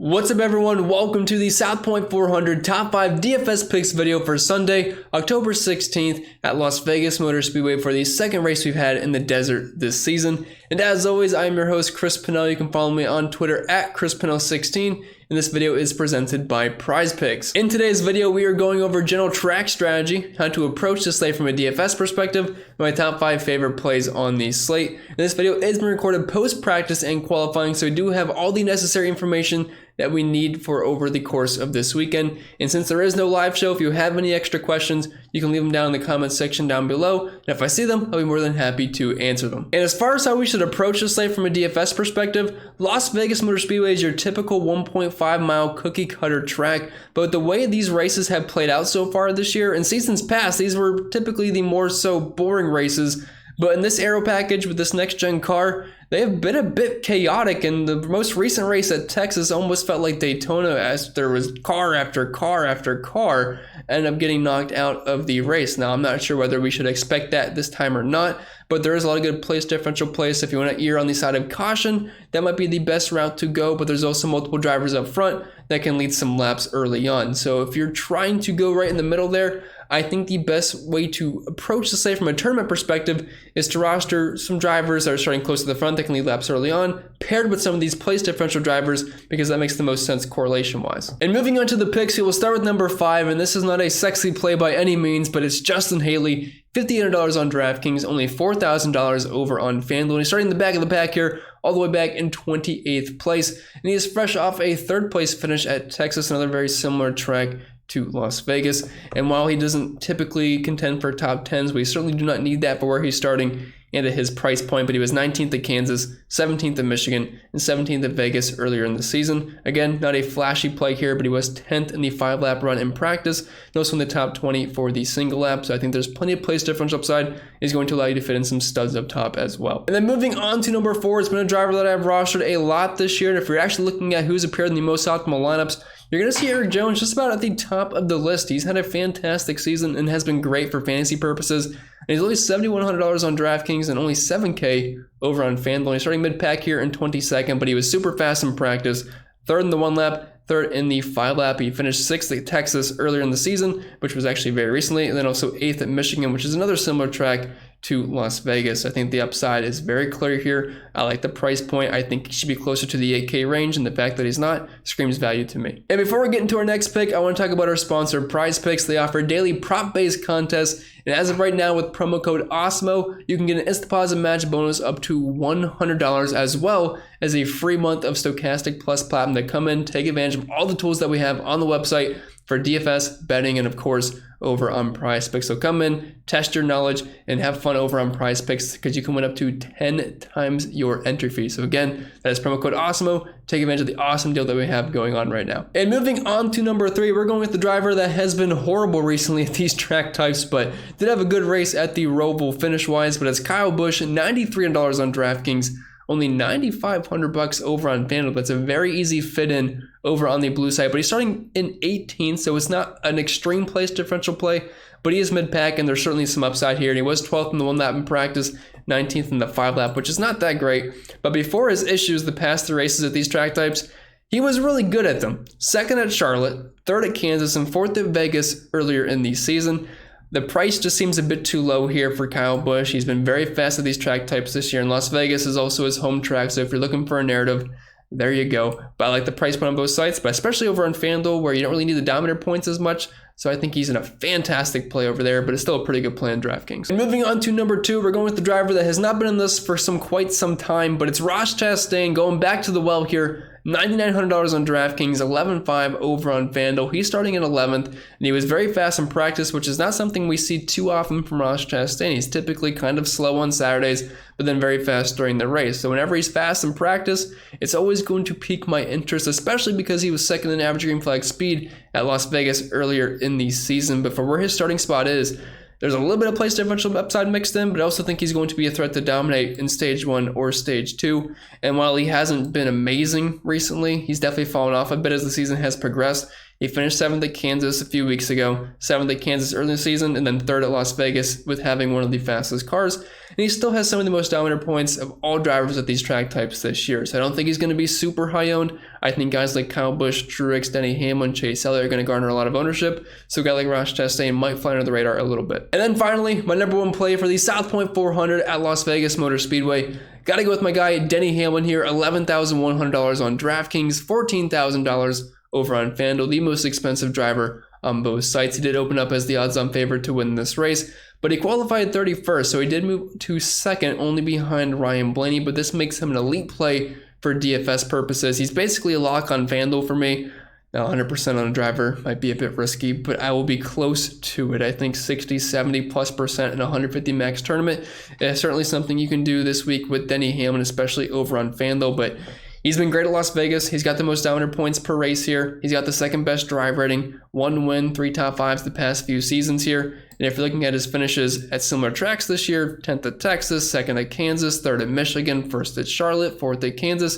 What's up everyone, welcome to the South Point 400 Top 5 DFS Picks video for Sunday, October 16th at Las Vegas Motor Speedway for the second race we've had in the desert this season. And as always, I am your host Chris Pennell. You can follow me on Twitter at ChrisPennell16. And this video is presented by Prize Picks. In today's video, we are going over general track strategy, how to approach the slate from a DFS perspective, and my top 5 favorite plays on the slate. And this video is being recorded post-practice and qualifying, so we do have all the necessary information that we need for over the course of this weekend. And since there is no live show, if you have any extra questions, you can leave them down in the comments section down below. And if I see them, I'll be more than happy to answer them. And as far as how we should approach the slate from a DFS perspective, Las Vegas Motor Speedway is your typical 1.5 mile cookie cutter track. But the way these races have played out so far this year, in seasons past, these were typically the more so boring races. But in this aero package with this next gen car, they have been a bit chaotic, and the most recent race at Texas almost felt like Daytona, as there was car after car after car ended up getting knocked out of the race. Now, I'm not sure whether we should expect that this time or not, but there is a lot of good place differential plays. If you want to err on the side of caution, that might be the best route to go, but there's also multiple drivers up front that can lead some laps early on. So if you're trying to go right in the middle there, I think the best way to approach the slate from a tournament perspective is to roster some drivers that are starting close to the front that can lead laps early on, paired with some of these place differential drivers, because that makes the most sense correlation-wise. And moving on to the picks, we will start with number 5, and this is not a sexy play by any means, but it's Justin Haley, $5,800 on DraftKings, only $4,000 over on FanDuel. And he's starting in the back of the pack here, all the way back in 28th place. And he is fresh off a 3rd place finish at Texas, another very similar track to Las Vegas. And while he doesn't typically contend for top 10s, we certainly do not need that for where he's starting and at his price point. But he was 19th at Kansas, 17th at Michigan, and 17th at Vegas earlier in the season. Again, not a flashy play here, but he was 10th in the 5-lap run in practice, and also in the top 20 for the single lap. So I think there's plenty of place differential upside. Is going to allow you to fit in some studs up top as well. And then moving on to number 4, it's been a driver that I've rostered a lot this year. And if you're actually looking at who's appeared in the most optimal lineups, you're going to see Eric Jones just about at the top of the list. He's had a fantastic season and has been great for fantasy purposes. And he's only $7,100 on DraftKings and only $7K over on FanDuel. He's starting mid-pack here in 22nd, but he was super fast in practice. 3rd in the 1-lap, 3rd in the 5-lap. He finished 6th at Texas earlier in the season, which was actually very recently, and then also 8th at Michigan, which is another similar track to Las Vegas. I think the upside is very clear here. I like the price point. I think he should be closer to the 8K range, and the fact that he's not screams value to me. And before we get into our next pick, I want to talk about our sponsor, Prize Picks. They offer daily prop-based contests, and as of right now, with promo code OSMO, you can get an instant deposit match bonus up to $100, as well as a free month of Stokastic Plus Platinum to come in, take advantage of all the tools that we have on the website for DFS, betting, and of course, over on Prize Picks. So come in, test your knowledge, and have fun over on Prize Picks, because you can win up to 10 times your entry fee. So again, that is promo code OSMO. Take advantage of the awesome deal that we have going on right now. And moving on to number 3, we're going with the driver that has been horrible recently at these track types, but did have a good race at the Roval finish-wise. But it's Kyle Busch, $93 on DraftKings, only $9,500 over on FanDuel. That's a very easy fit in over on the blue side, but he's starting in 18th, so it's not an extreme place differential play, but he is mid-pack, and there's certainly some upside here. And he was 12th in the 1-lap in practice, 19th in the 5-lap, which is not that great. But before his issues the past 3 races at these track types, he was really good at them. 2nd at Charlotte, 3rd at Kansas, and 4th at Vegas earlier in the season. The price just seems a bit too low here for Kyle Busch. He's been very fast at these track types this year, and Las Vegas is also his home track, so if you're looking for a narrative, there you go. But I like the price point on both sites, but especially over on FanDuel, where you don't really need the dominator points as much. So I think he's in a fantastic play over there, but it's still a pretty good play on DraftKings. And moving on to number 2, we're going with the driver that has not been in this for quite some time, but it's Ross Chastain going back to the well here. $9,900 on DraftKings, $11,500 over on FanDuel. He's starting at 11th, and he was very fast in practice, which is not something we see too often from Ross Chastain. He's typically kind of slow on Saturdays, but then very fast during the race. So whenever he's fast in practice, it's always going to pique my interest, especially because he was 2nd in average green flag speed at Las Vegas earlier in the season. But for where his starting spot is, there's a little bit of place differential upside mixed in, but I also think he's going to be a threat to dominate in stage 1 or stage 2. And while he hasn't been amazing recently, he's definitely fallen off a bit as the season has progressed. He finished 7th at Kansas a few weeks ago, 7th at Kansas early in the season, and then 3rd at Las Vegas with having one of the fastest cars. And he still has some of the most dominant points of all drivers at these track types this year. So I don't think he's going to be super high owned. I think guys like Kyle Busch, Truex, Denny Hamlin, Chase Elliott are going to garner a lot of ownership. So a guy like Ross Chastain might fly under the radar a little bit. And then finally, my number one play for the South Point 400 at Las Vegas Motor Speedway. Got to go with my guy Denny Hamlin here, $11,100 on DraftKings, $14,000 over on FanDuel, the most expensive driver on both sites. He did open up as the odds-on favorite to win this race, but he qualified 31st, so he did move to 2nd, only behind Ryan Blaney, but this makes him an elite play for DFS purposes. He's basically a lock on FanDuel for me. Now, 100% on a driver might be a bit risky, but I will be close to it. I think 60, 70+% in a 150 max tournament is certainly something you can do this week with Denny Hamlin, especially over on FanDuel, but he's been great at Las Vegas. He's got the most dominant points per race here. He's got the second best drive rating, 1 win, 3 top 5s the past few seasons here. And if you're looking at his finishes at similar tracks this year, 10th at Texas, 2nd at Kansas, 3rd at Michigan, 1st at Charlotte, 4th at Kansas,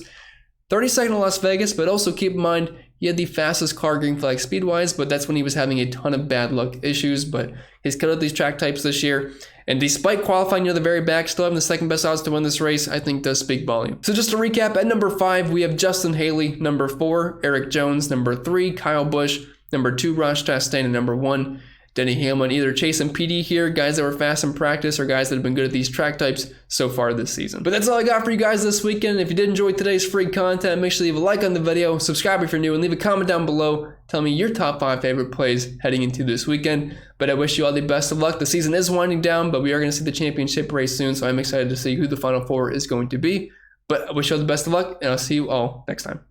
32nd at Las Vegas, but also keep in mind, he had the fastest car green flag speed-wise, but that's when he was having a ton of bad luck issues. But he's cut out these track types this year. And despite qualifying near the very back, still having the second best odds to win this race, I think does speak volume. So just to recap, at number 5, we have Justin Haley. Number 4, Eric Jones. Number 3, Kyle Busch. Number 2, Ross Chastain. And number 1, Denny Hamlin. Either Chase and PD here, guys that were fast in practice, or guys that have been good at these track types so far this season. But that's all I got for you guys this weekend. If you did enjoy today's free content, make sure to leave a like on the video, subscribe if you're new, and leave a comment down below. Tell me your top 5 favorite plays heading into this weekend. But I wish you all the best of luck. The season is winding down, but we are going to see the championship race soon, so I'm excited to see who the Final Four is going to be. But I wish you all the best of luck, and I'll see you all next time.